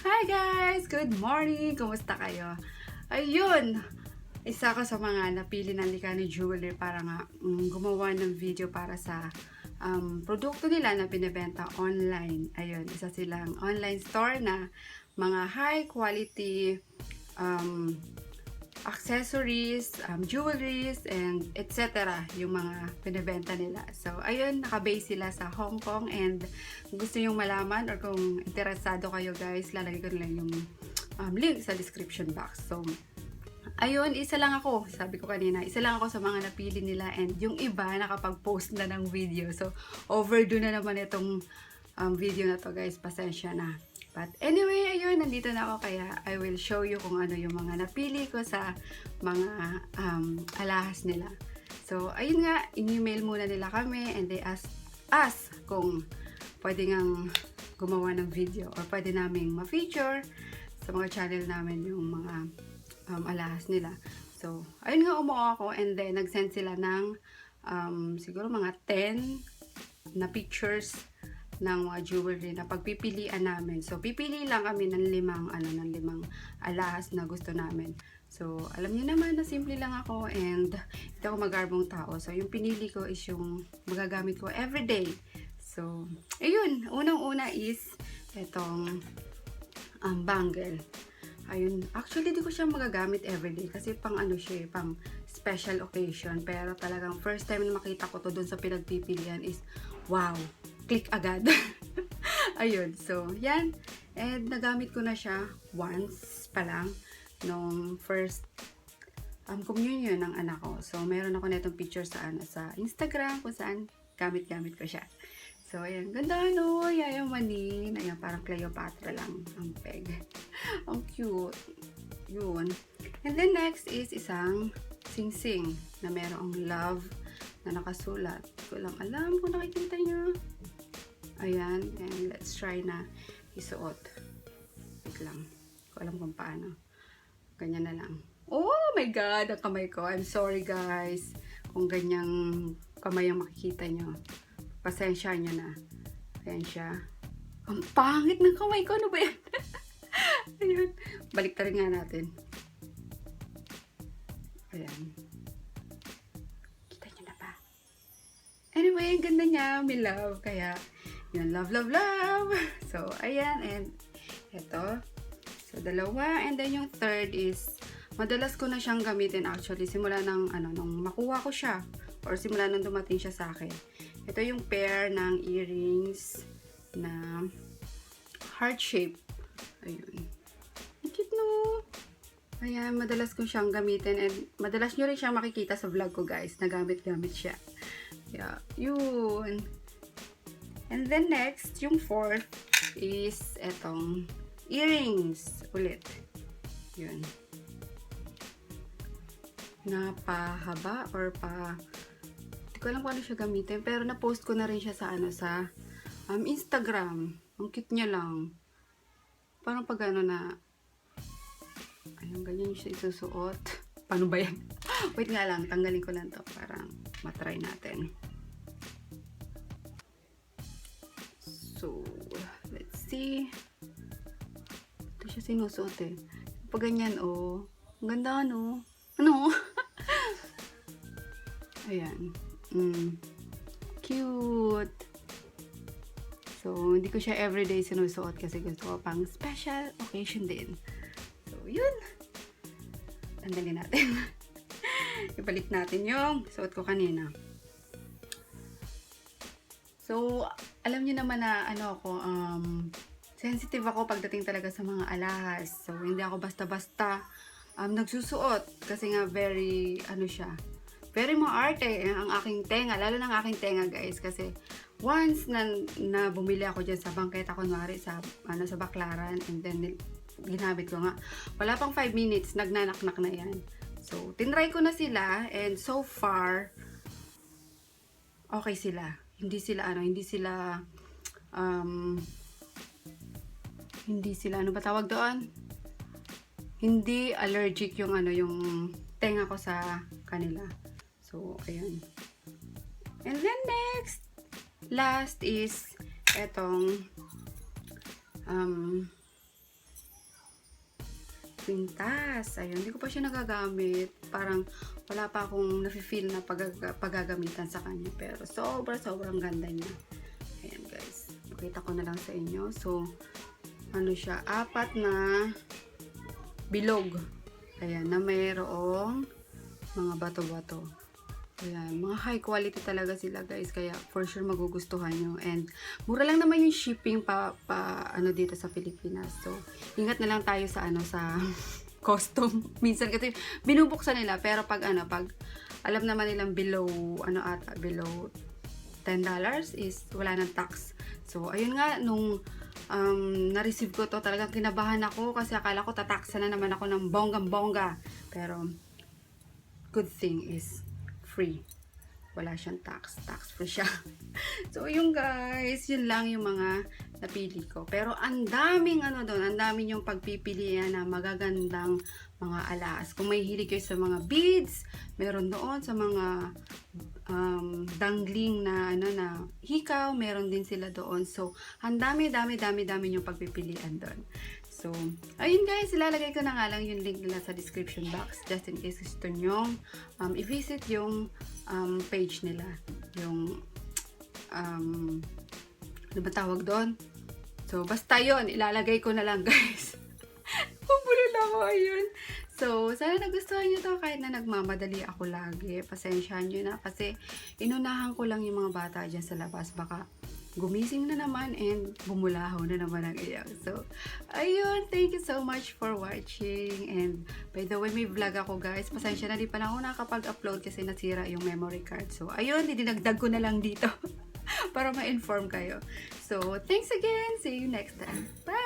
Hi guys! Good morning! Kumusta kayo? Ayun! Isa ko sa mga napili ng Likani Jewelry para nga gumawa ng video para sa produkto nila na binibenta online. Ayun, isa silang online store na mga high quality accessories, jewelries, and etc. yung mga pinibenta nila. So, ayun, nakabase sila sa Hong Kong and gusto nyong malaman or kung interesado kayo guys, lalagay ko lang yung link sa description box. So, ayun, isa lang ako. Sabi ko kanina, isa lang ako sa mga napili nila and yung iba nakapag-post na ng video. So, overdue na naman itong video na to guys. Pasensya na. But anyway, ayun, nandito na ako kaya I will show you kung ano yung mga napili ko sa mga alahas nila. So, ayun nga, in-email muna nila kami and they asked us kung pwede ngang gumawa ng video or pwede naming ma-feature sa mga channel namin yung mga alahas nila. So, ayun nga, umuha ako and then nag-send sila ng siguro mga 10 na pictures ng mga jewelry na pagpipilian namin. So, pipili lang kami ng limang alahas na gusto namin. So, alam niyo naman na simple lang ako and hindi ako magarbong tao. So, yung pinili ko is yung magagamit ko everyday. So, ayun. Unang-una is itong bangle. Ayun. Actually, di ko siya magagamit everyday kasi pang ano siya, pang special occasion. Pero talagang first time na makita ko to dun sa pinagpipilian is, wow! Click agad. Ayun. So, yan. And nagamit ko na siya once pa lang nung first communion ng anak ko. So, meron ako na itong picture sa Instagram kung saan gamit-gamit ko siya. So, ayan. Ganda, no? Yayamanin. Ayan, parang Cleopatra lang ang peg. Ang cute. Yun. And then next is isang sing-sing na merong love na nakasulat. Hindi ko lang alam kung nakikita nyo. Ayan. And let's try na isuot. Wait lang. Hindi ko alam kung paano. Ganyan na lang. Oh my God! Ang kamay ko. I'm sorry guys. Kung ganyang kamay ang makikita nyo. Pasensya nyo na. Ayan siya. Ang pangit ng kamay ko. Ano ba yan? Ayun. Balik ta rin nga natin. Ayan. Kita nyo na ba? Anyway, ang ganda niya. May love. Kaya, yun. Love, love, love. So, ayan. And, eto. So, dalawa. And then, yung third is, madalas ko na siyang gamitin actually. Simula nung makuha ko siya. Or simula nung dumating siya sa akin. Ito yung pair ng earrings na heart shape. Ayun. Ang cute no. Ayan, madalas ko siyang gamitin and madalas nyo rin siyang makikita sa vlog ko guys. Nagamit-gamit siya. Yeah, yun. And then next, yung fourth is etong earrings ulit. Yun. Napahaba or hindi ko alam kung ano siya gamitin. Pero na-post ko na rin siya sa Instagram. Ang cute niya lang. Parang pag na ayun, ganyan siya isusuot. Paano ba yan? Wait nga lang, tanggalin ko lang to para matry natin. So, let's see. Ito siya sinusuot eh. Pag ganyan, oh. Ang ganda, no? Ano? Ayan. Cute. So, hindi ko siya everyday sinusuot kasi gusto ko pang special occasion din. So, yun. Tandalin natin. Ibalik natin yung suot ko kanina. So, alam niyo naman na sensitive ako pagdating talaga sa mga alahas. So, hindi ako basta-basta nagsusuot. Kasi nga very, very maarte ang aking tenga. Lalo ng aking tenga guys. Kasi, once na bumili ako dyan sa bangketa, kunwari sa Baclaran, and then ginamit ko nga. Wala pang 5 minutes, nagnanaknak na yan. So, tinry ko na sila, and so far, okay sila. Hindi sila, ano ba tawag doon? Hindi allergic yung tenga ko sa kanila. So, ayan. And then next, last is etong kwintas. Ayun, hindi ko pa siya nagagamit. Parang wala pa akong nafe-feel na paggagamitan sa kanya. Pero sobrang ganda niya. Ayan guys, makita ko na lang sa inyo. So, ano siya, 4 na bilog. Ayan, na mayroong mga bato-bato. Ayan, mga high quality talaga sila guys, kaya for sure magugustuhan nyo. And mura lang naman yung shipping ano dito sa Pilipinas. So, ingat na lang tayo sa sa custom. Minsan kasi binubuksan nila, pero pag alam naman nilang below below $10 is wala nang tax. So, ayun nga, nung na-receive ko to, talagang kinabahan ako kasi akala ko tataksa na naman ako ng bonggang-bongga. Pero, good thing is free. Wala siyang tax free siya. So, yun guys, yun lang yung mga napili ko. Pero, ang daming doon, ang daming yung pagpipilian na magagandang mga alas. Kung may hilig kayo sa mga beads, meron doon sa mga dangling na na hikaw, meron din sila doon. So, ang dami yung pagpipilian doon. So, ayun guys, ilalagay ko na nga lang yung link nila sa description box just in case gusto nyong i-visit yung page nila. Yung ano ba tawag doon? So, basta yun, ilalagay ko na lang guys. Pabulol ako, ayun. So, sana nagustuhan nyo to kahit na nagmamadali ako lagi. Pasensyahan nyo na kasi inunahan ko lang yung mga bata dyan sa labas. Baka gumising na naman and bumulahaw na naman ang iyak. So, ayun. Thank you so much for watching. And by the way, may vlog ako guys. Pasensya na, di pa lang ako nakapag-upload kasi nasira yung memory card. So, ayun. Dinagdag ko na lang dito para ma-inform kayo. So, thanks again. See you next time. Bye!